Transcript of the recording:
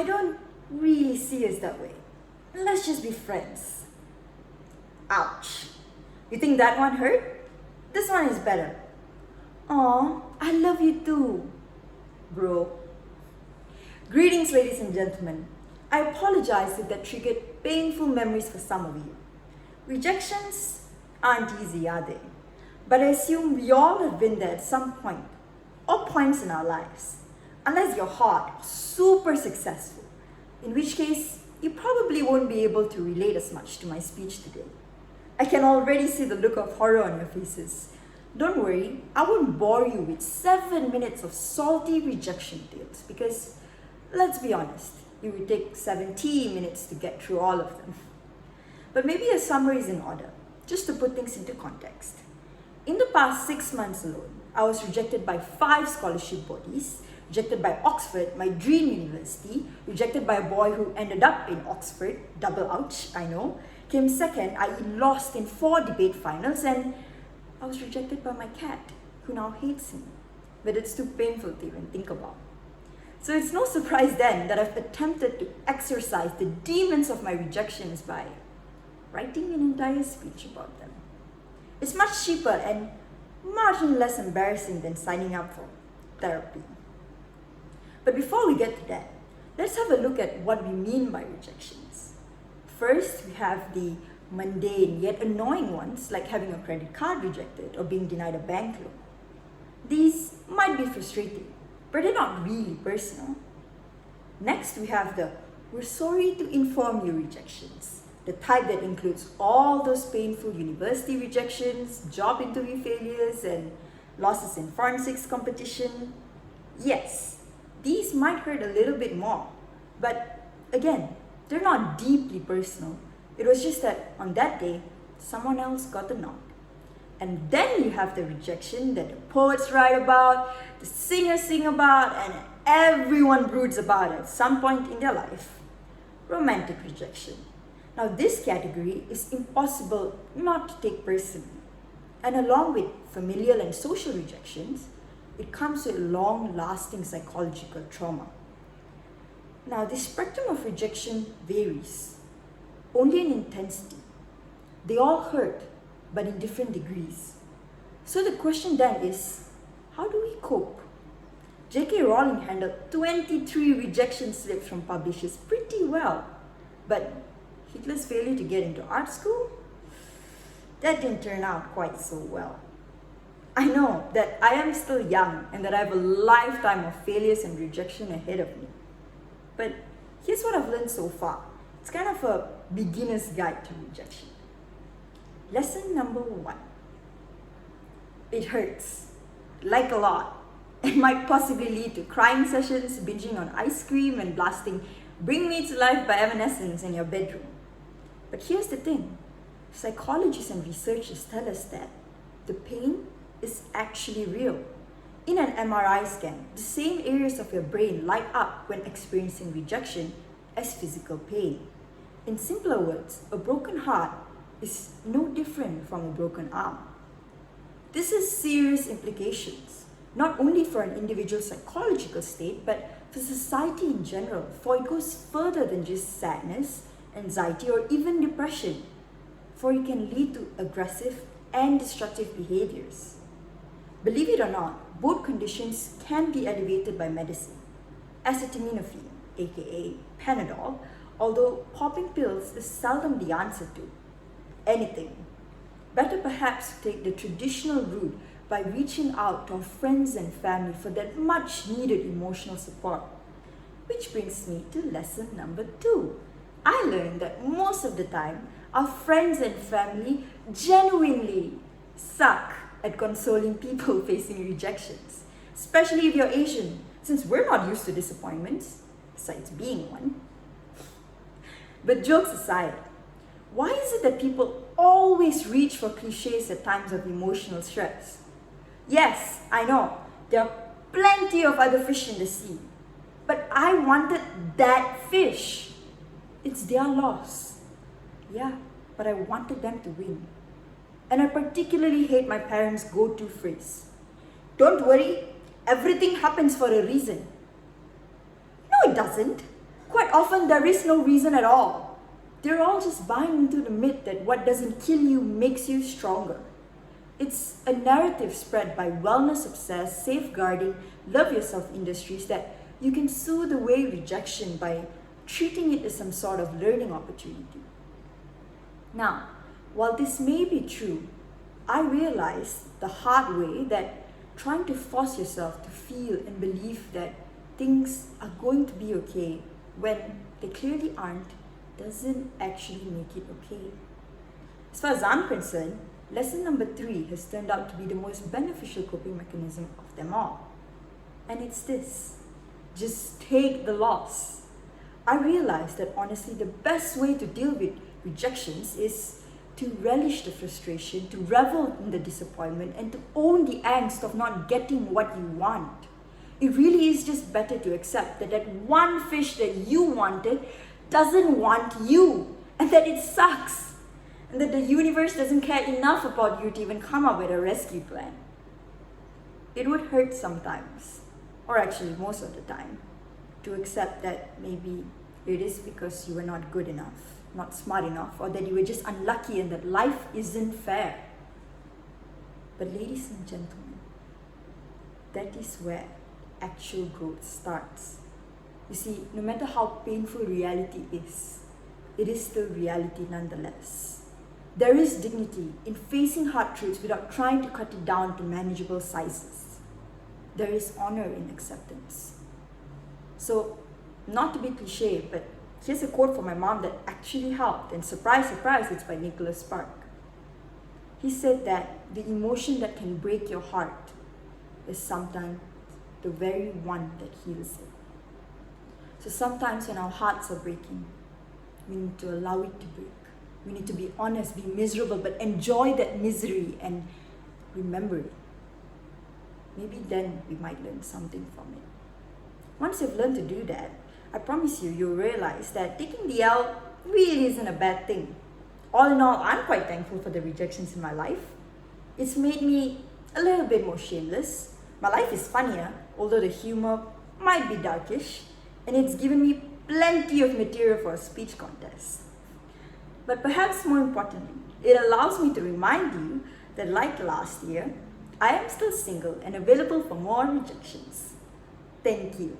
I don't really see us that way. Let's just be friends. Ouch. You think that one hurt? This one is better. Aw, I love you too, bro. Greetings, ladies and gentlemen. I apologize if that triggered painful memories for some of you. Rejections aren't easy, are they? But I assume we all have been there at some point or points in our lives. Unless you're hot or super successful, in which case you probably won't be able to relate as much to my speech today. I can already see the look of horror on your faces. Don't worry, I won't bore you with 7 minutes of salty rejection tales because, let's be honest, it would take 17 minutes to get through all of them. But maybe a summary is in order, just to put things into context. In the past 6 months alone, I was rejected by 5 scholarship bodies, rejected by Oxford, my dream university, rejected by a boy who ended up in Oxford, double ouch, I know, came second, i.e. lost in 4 debate finals, and I was rejected by my cat, who now hates me. But it's too painful to even think about. So it's no surprise then that I've attempted to exorcise the demons of my rejections by writing an entire speech about them. It's much cheaper and much less embarrassing than signing up for therapy. But before we get to that, let's have a look at what we mean by rejections. First, we have the mundane yet annoying ones, like having a credit card rejected or being denied a bank loan. These might be frustrating, but they're not really personal. Next, we have the "we're sorry to inform you" rejections, the type that includes all those painful university rejections, job interview failures, and losses in forensics competition. Yes, these might hurt a little bit more, but again, they're not deeply personal. It was just that on that day, someone else got the nod. And then you have the rejection that the poets write about, the singers sing about, and everyone broods about at some point in their life. Romantic rejection. Now this category is impossible not to take personally. And along with familial and social rejections, it comes with long-lasting psychological trauma. Now the spectrum of rejection varies, only in intensity. They all hurt, but in different degrees. So the question then is, how do we cope? J.K. Rowling handled 23 rejection slips from publishers pretty well, but Hitler's failure to get into art school? That didn't turn out quite so well. I know that I am still young and that I have a lifetime of failures and rejection ahead of me. But here's what I've learned so far. It's kind of a beginner's guide to rejection. Lesson number 1. It hurts. Like a lot. It might possibly lead to crying sessions, binging on ice cream, and blasting "Bring Me to Life" by Evanescence in your bedroom. But here's the thing. Psychologists and researchers tell us that the pain is actually real. In an MRI scan, the same areas of your brain light up when experiencing rejection as physical pain. In simpler words, a broken heart is no different from a broken arm. This has serious implications, not only for an individual's psychological state, but for society in general, for it goes further than just sadness, anxiety, or even depression, for it can lead to aggressive and destructive behaviors. Believe it or not, both conditions can be alleviated by medicine. Acetaminophen, aka Panadol, although popping pills is seldom the answer to anything. Better perhaps take the traditional route by reaching out to our friends and family for that much needed emotional support. Which brings me to lesson number 2. I learned that most of the time, our friends and family genuinely suck at consoling people facing rejections, especially if you're Asian, since we're not used to disappointments, besides being one. But jokes aside, why is it that people always reach for cliches at times of emotional stress? Yes, I know, there are plenty of other fish in the sea, but I wanted that fish. It's their loss. Yeah, but I wanted them to win. And I particularly hate my parents' go-to phrase. "Don't worry, everything happens for a reason." No, it doesn't. Quite quite often there is no reason at all. They're all just buying into the myth that what doesn't kill you makes you stronger. It's a narrative spread by wellness-obsessed, safeguarding, love-yourself industries that you can soothe away rejection by treating it as some sort of learning opportunity. Now, while this may be true, I realized the hard way that trying to force yourself to feel and believe that things are going to be okay when they clearly aren't doesn't actually make it okay. As far as I'm concerned, lesson number 3 has turned out to be the most beneficial coping mechanism of them all. And it's this: just take the loss. I realized that honestly, the best way to deal with rejections is to relish the frustration, to revel in the disappointment, and to own the angst of not getting what you want. It really is just better to accept that that one fish that you wanted doesn't want you, and that it sucks, and that the universe doesn't care enough about you to even come up with a rescue plan. It would hurt sometimes, or actually most of the time, to accept that maybe it is because you were not good enough, not smart enough, or that you were just unlucky and that life isn't fair. But ladies and gentlemen, that is where actual growth starts. You see, no matter how painful reality is, it is still reality nonetheless. There is dignity in facing hard truths without trying to cut it down to manageable sizes. There is honor in acceptance. So, not to be cliche, but here's a quote from my mom that actually helped, and surprise, surprise, it's by Nicholas Spark. He said that the emotion that can break your heart is sometimes the very one that heals it. So sometimes when our hearts are breaking, we need to allow it to break. We need to be honest, be miserable, but enjoy that misery and remember it. Maybe then we might learn something from it. Once you've learned to do that, I promise you, you'll realize that taking the L really isn't a bad thing. All in all, I'm quite thankful for the rejections in my life. It's made me a little bit more shameless. My life is funnier, although the humor might be darkish, and it's given me plenty of material for a speech contest. But perhaps more importantly, it allows me to remind you that like last year, I am still single and available for more rejections. Thank you.